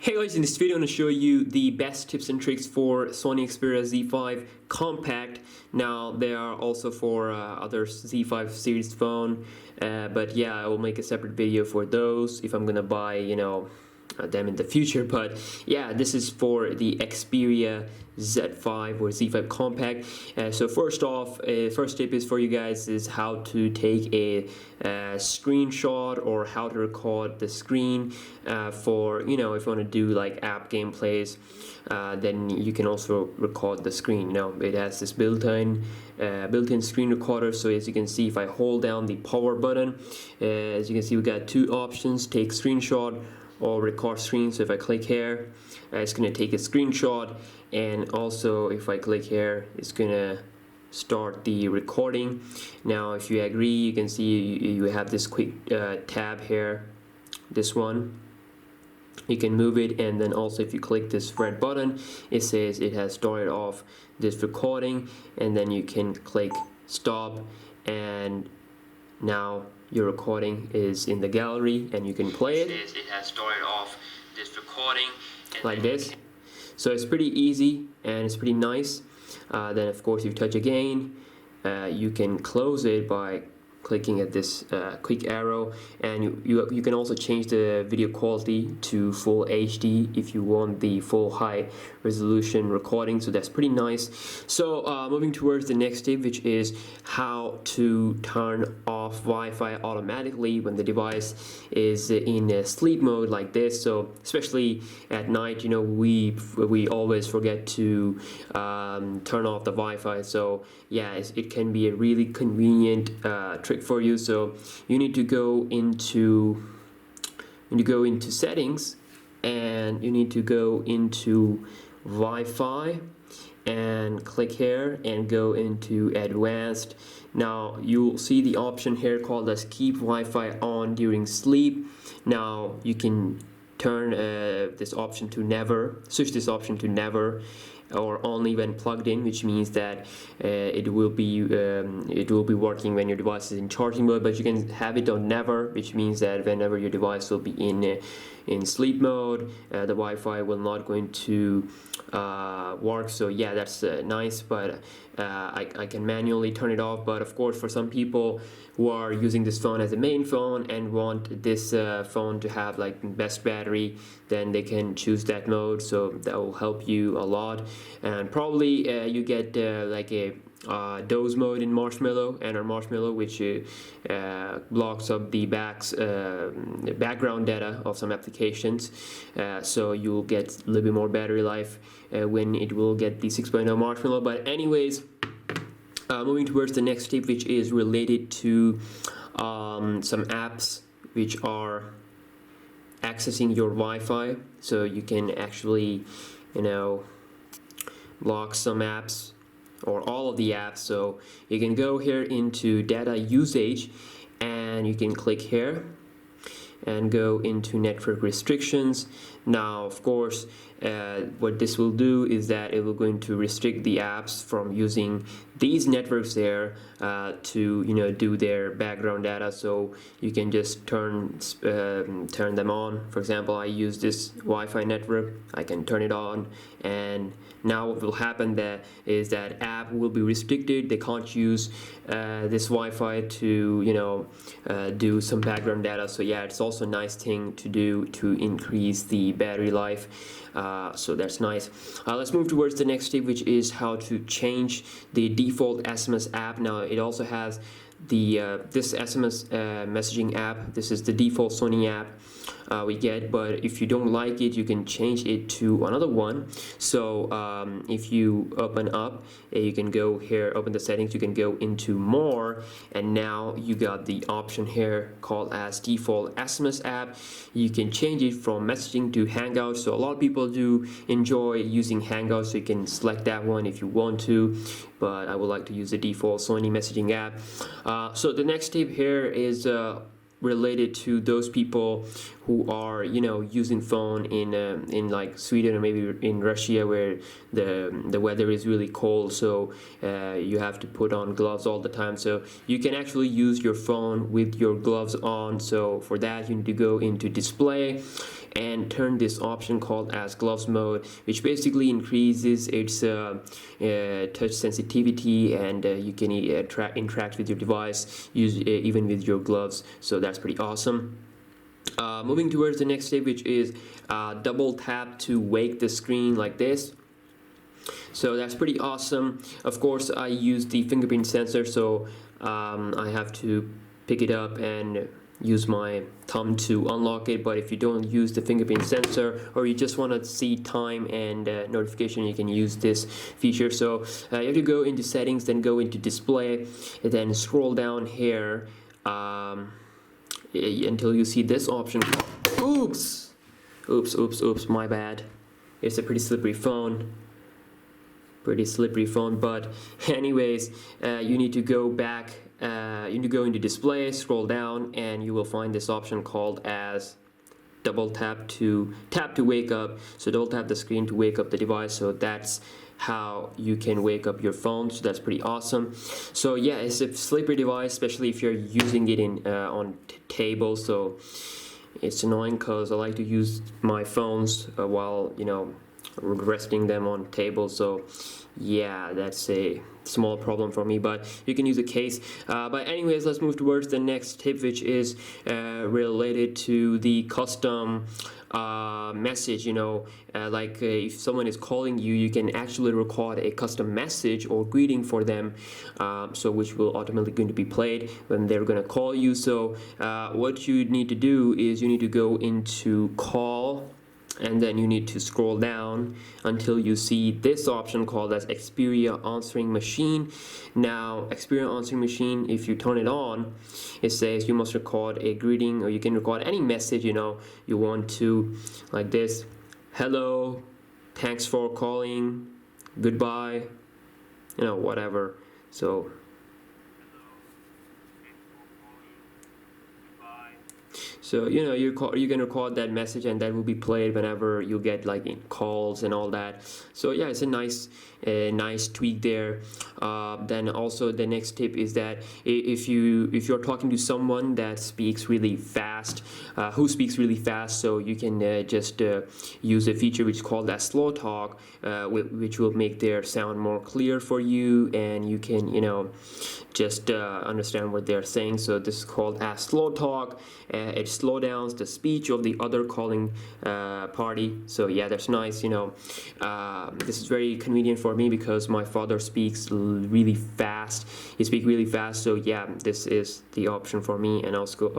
Hey guys, in this video I'm going to show you the best tips and tricks for Sony Xperia Z5 Compact. Now there are also for other Z5 series phone, but yeah, I will make a separate video for those if I'm gonna buy, them in the future. But yeah, this is for the Xperia Z5 or Z5 Compact. So first off, first tip is for you guys is how to take a screenshot or how to record the screen for if you want to do like app gameplays. Then you can also record the screen. It has this built-in screen recorder. So as you can see, if I hold down the power button, as you can see, we got two options: take screenshot or record screen. So if I click here, it's gonna take a screenshot, and also if I click here, it's gonna start the recording. Now if you agree, you can see you have this quick tab here, this one. You can move it, and then also if you click this red button, it says it has started off this recording, and then you can click stop, and now your recording is in the gallery and you can play it. It has started off this recording like this. So it's pretty easy and it's pretty nice. Then of course, if you touch again, you can close it by clicking at this quick arrow, and you can also change the video quality to full HD if you want the full high resolution recording. So that's pretty nice. So moving towards the next tip, which is how to turn off Wi-Fi automatically when the device is in sleep mode like this. So especially at night, we always forget to turn off the Wi-Fi. So yeah, it can be a really convenient trick for you. So you need to go into settings, and you need to go into Wi-Fi and click here and go into advanced. Now you'll see the option here called as keep Wi-Fi on during sleep. Now you can turn this option to never, switch this option to never, or only when plugged in, which means that it will be working when your device is in charging mode. But you can have it on never, which means that whenever your device will be in sleep mode, the Wi-Fi will not going to work. So yeah, that's nice, but I can manually turn it off. But of course, for some people who are using this phone as a main phone and want this phone to have like best battery, then they can choose that mode. So that will help you a lot. And probably you get like a doze mode in Marshmallow, and our Marshmallow, which blocks up the background data of some applications. So you'll get a little bit more battery life when it will get the 6.0 Marshmallow. But anyways, moving towards the next tip, which is related to some apps which are accessing your Wi-Fi. So you can actually block some apps or all of the apps. So you can go here into data usage, and you can click here and go into network restrictions. Now of course, what this will do is that it will going to restrict the apps from using these networks there to do their background data. So you can just turn them on. For example, I use this Wi-Fi network. I can turn it on, and now what will happen is that app will be restricted. They can't use this Wi-Fi to do some background data. So yeah, it's also a nice thing to do to increase the battery life. So that's nice. Let's move towards the next tip, which is how to change the default SMS app. Now it also has the this SMS messaging app. This is the default Sony app we get, but if you don't like it, you can change it to another one. So if you open up, you can go here, open the settings, you can go into more, and now you got the option here called as default SMS app. You can change it from messaging to Hangouts. So a lot of people do enjoy using Hangouts, so you can select that one if you want to, but I would like to use the default Sony messaging app. So the next tip here is related to those people who are using phone in like Sweden or maybe in Russia, where the weather is really cold, so you have to put on gloves all the time. So you can actually use your phone with your gloves on. So for that, you need to go into display, and turn this option called as gloves mode, which basically increases its touch sensitivity, and you can interact with your device even with your gloves. So that's pretty awesome. Moving towards the next step, which is double tap to wake the screen like this. So that's pretty awesome. Of course, I use the fingerprint sensor, so I have to pick it up and use my thumb to unlock it. But if you don't use the fingerprint sensor, or you just want to see time and notification, you can use this feature. So you have to go into settings, then go into display, and then scroll down here until you see this option. Oops, my bad. It's a pretty slippery phone. But anyways, you need to go back, you need to go into display, scroll down, and you will find this option called as double tap to wake up. So double tap the screen to wake up the device. So that's how you can wake up your phone. So that's pretty awesome. So yeah, it's a slippery device, especially if you're using it in on table. So it's annoying because I like to use my phones while resting them on table. So yeah, that's a small problem for me, but you can use a case. But anyways, let's move towards the next tip, which is related to the custom message. Like if someone is calling you, you can actually record a custom message or greeting for them, so which will automatically going to be played when they're going to call you. So what you need to do is you need to go into call, and then you need to scroll down until you see this option called as Xperia Answering Machine. Now, Xperia Answering Machine, if you turn it on, it says you must record a greeting, or you can record any message you want to, like this: hello, thanks for calling, goodbye, whatever. So you can record that message, and that will be played whenever you get like calls and all that. So yeah, it's a nice tweak there. Then also the next tip is that if you're talking to someone that speaks really fast, so you can just use a feature which is called as slow talk, which will make their sound more clear for you, and you can just understand what they're saying. So this is called as slow talk. It slows down the speech of the other calling party. So yeah, that's nice. This is very convenient for me because my father speaks really fast. He speaks really fast. So yeah, this is the option for me, and also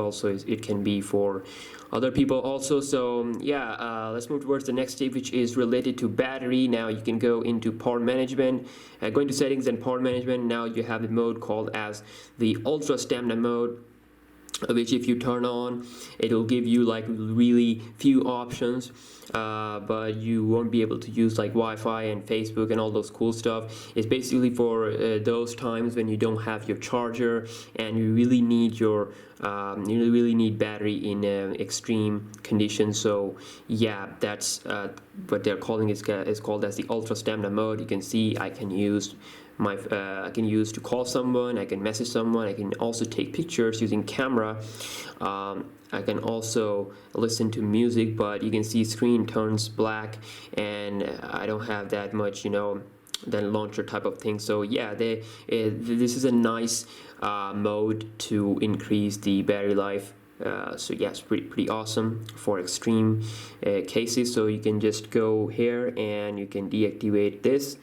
it can be for other people also. So yeah, let's move towards the next tip, which is related to battery. Now you can go into power management, go into settings and power management. Now you have the mode called as the ultra stamina mode, which if you turn on, it will give you like really few options, but you won't be able to use like Wi-Fi and Facebook and all those cool stuff. It's basically for those times when you don't have your charger and you really need your you really need battery in extreme conditions. So yeah, that's what they're calling is called as the ultra stamina mode. You can see I can use I can use to call someone, I can message someone, I can also take pictures using camera. I can also listen to music, but you can see screen turns black, and I don't have that much that launcher type of thing. So yeah, this is a nice mode to increase the battery life. So yeah, it's pretty awesome for extreme cases. So you can just go here and you can deactivate this.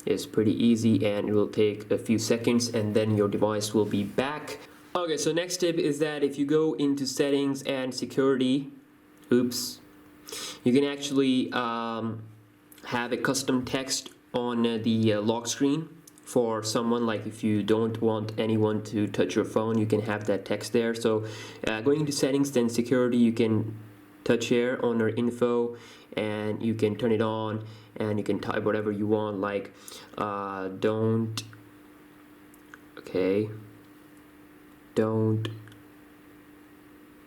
It's pretty easy, and it will take a few seconds, and then your device will be back. Okay, so next tip is that if you go into settings and security, you can actually have a custom text on the lock screen for someone. Like if you don't want anyone to touch your phone, you can have that text there. So going into settings, then security, you can touch here on our info, and you can turn it on, and you can type whatever you want, like don't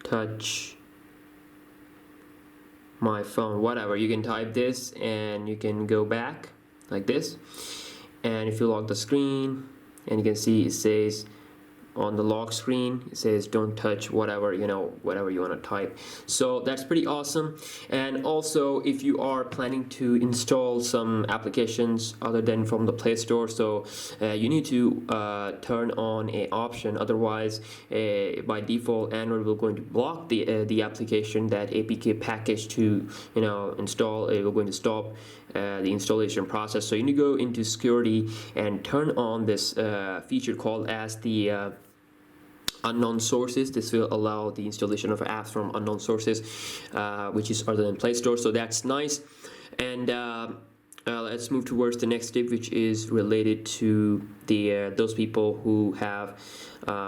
touch my phone, whatever. You can type this, and you can go back like this, and if you lock the screen, and you can see it says on the lock screen. It says don't touch whatever, you know, whatever you want to type. So that's pretty awesome. And also, if you are planning to install some applications other than from the Play Store, so you need to turn on a option. Otherwise, by default, Android will going to block the application, that APK package to, you know, install. It will going to stop the installation process. So you need to go into security and turn on this feature called as the unknown sources. This will allow the installation of apps from unknown sources, which is other than Play Store. So that's nice. And let's move towards the next tip, which is related to the those people who have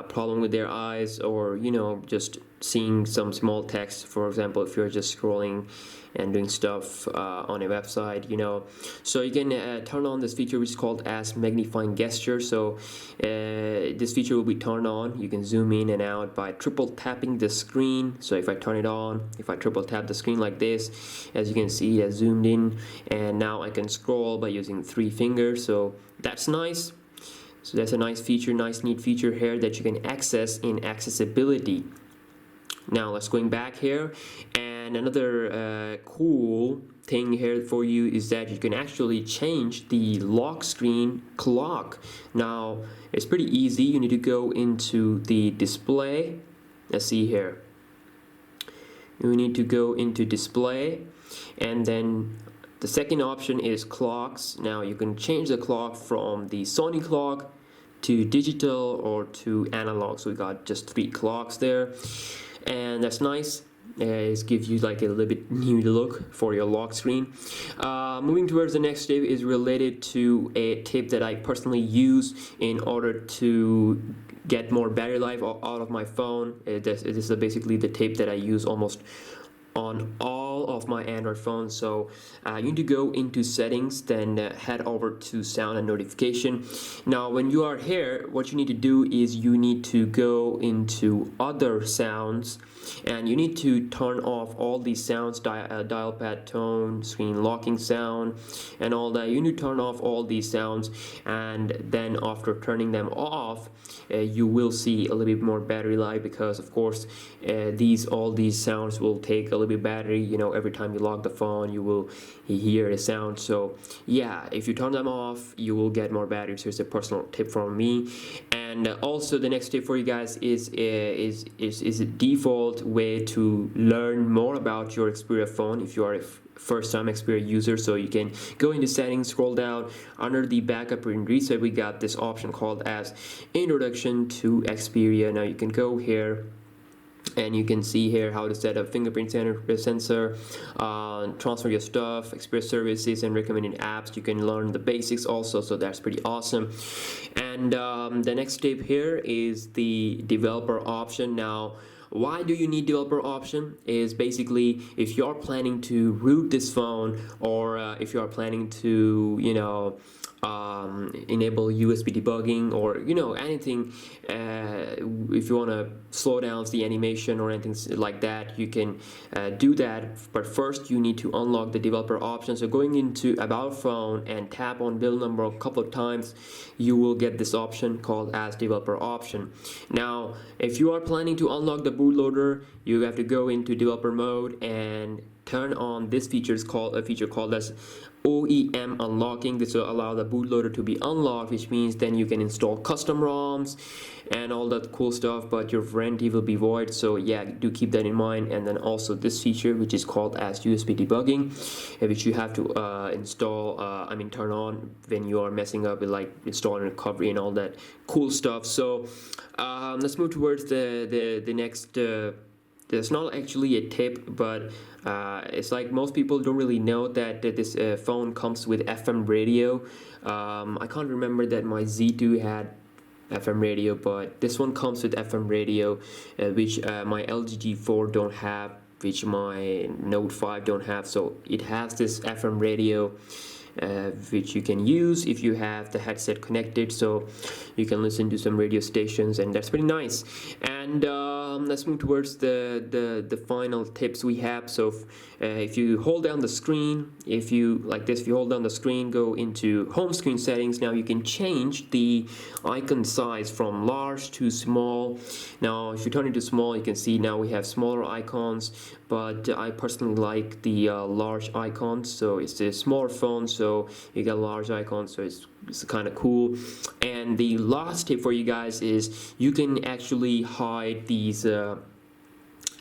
problem with their eyes, or, you know, just seeing some small text. For example, if you're just scrolling and doing stuff on a website, you know, so you can turn on this feature which is called as magnifying gesture. So this feature will be turned on. You can zoom in and out by triple tapping the screen. So if I turn it on, if I triple tap the screen like this, as you can see, it has zoomed in, and now I can scroll by using 3 fingers. So that's nice. So that's a nice feature, nice neat feature here that you can access in accessibility. Now let's going back here, and another cool thing here for you is that you can actually change the lock screen clock. Now it's pretty easy. You need to go into the display. Let's see here. You need to go into display, and then the second option is clocks. Now you can change the clock from the Sony clock to digital or to analog. So we got just 3 clocks there, and that's nice. It gives you like a little bit new look for your lock screen. Moving towards the next tip is related to a tip that I personally use in order to get more battery life out of my phone. This is basically the tip that I use almost on all of my Android phones. So you need to go into settings, then head over to sound and notification. Now when you are here, what you need to do is you need to go into other sounds, and you need to turn off all these sounds, dial pad tone, screen locking sound, and all that. You need to turn off all these sounds, and then after turning them off, you will see a little bit more battery life, because of course all these sounds will take a little bit battery. You know, every time you lock the phone, you will hear a sound. So yeah, if you turn them off, you will get more battery. So it's a personal tip from me. And also the next tip for you guys is a default way to learn more about your Xperia phone if you are a first-time Xperia user. So you can go into settings, scroll down under the backup and reset. We got this option called as introduction to Xperia. Now you can go here, and you can see here how to set up fingerprint sensor, transfer your stuff, Xperia services, and recommended apps. You can learn the basics also, so that's pretty awesome. And the next tip here is the developer option. Now, why do you need developer option? Is basically if you're planning to root this phone, or if you are planning to, you know, enable USB debugging, or, you know, anything, if you want to slow down the animation or anything like that, you can do that. But first you need to unlock the developer option. So going into about phone and tap on build number a couple of times, you will get this option called as developer option. Now if you are planning to unlock the bootloader, you have to go into developer mode and turn on this feature called as OEM unlocking. This will allow the bootloader to be unlocked, which means then you can install custom ROMs and all that cool stuff, but your warranty will be void. So yeah, do keep that in mind. And then also this feature, which is called as USB debugging, which you have to turn on when you are messing up with like installing recovery and all that cool stuff. So let's move towards the next. It's not actually a tip, but it's like most people don't really know that this phone comes with FM radio. I can't remember that my Z2 had FM radio, but this one comes with FM radio, which my LG G4 don't have, which my Note 5 don't have. So it has this FM radio, which you can use if you have the headset connected, so you can listen to some radio stations, and that's pretty nice. And let's move towards the final tips we have. So if you hold down the screen, if you hold down the screen, go into home screen settings. Now you can change the icon size from large to small. Now if you turn it to small, you can see now we have smaller icons, but I personally like the large icons. So it's a smaller phone, so you got large icons, so it's kind of cool. And the last tip for you guys is you can actually hide these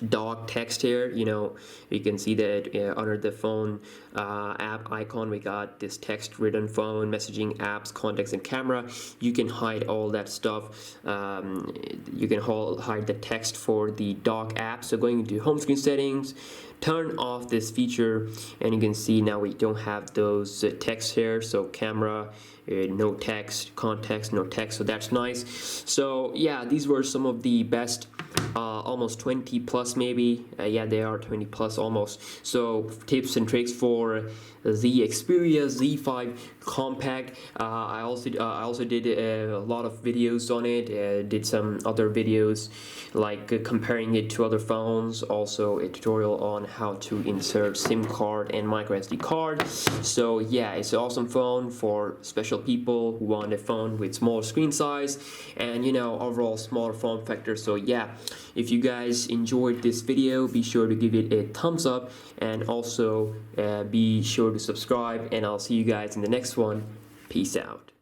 dock text here. You can see that under the phone app icon, we got this text: written, phone, messaging, apps, contacts, and camera. You can hide all that stuff. You can hide the text for the dock app. So going into home screen settings, turn off this feature, and you can see now we don't have those text here. So camera, no text, contacts, no text, so that's nice. So yeah, these were some of the best, almost 20 plus maybe, yeah, they are 20 plus almost, so tips and tricks for the Xperia Z5 Compact. I also did a lot of videos on it, did some other videos like comparing it to other phones, also a tutorial on how to insert SIM card and micro SD card. So yeah, it's an awesome phone for special people who want a phone with small screen size and overall smaller form factor. So yeah, if you guys enjoyed this video, be sure to give it a thumbs up, and also be sure to subscribe, and I'll see you guys in the next one. Peace out.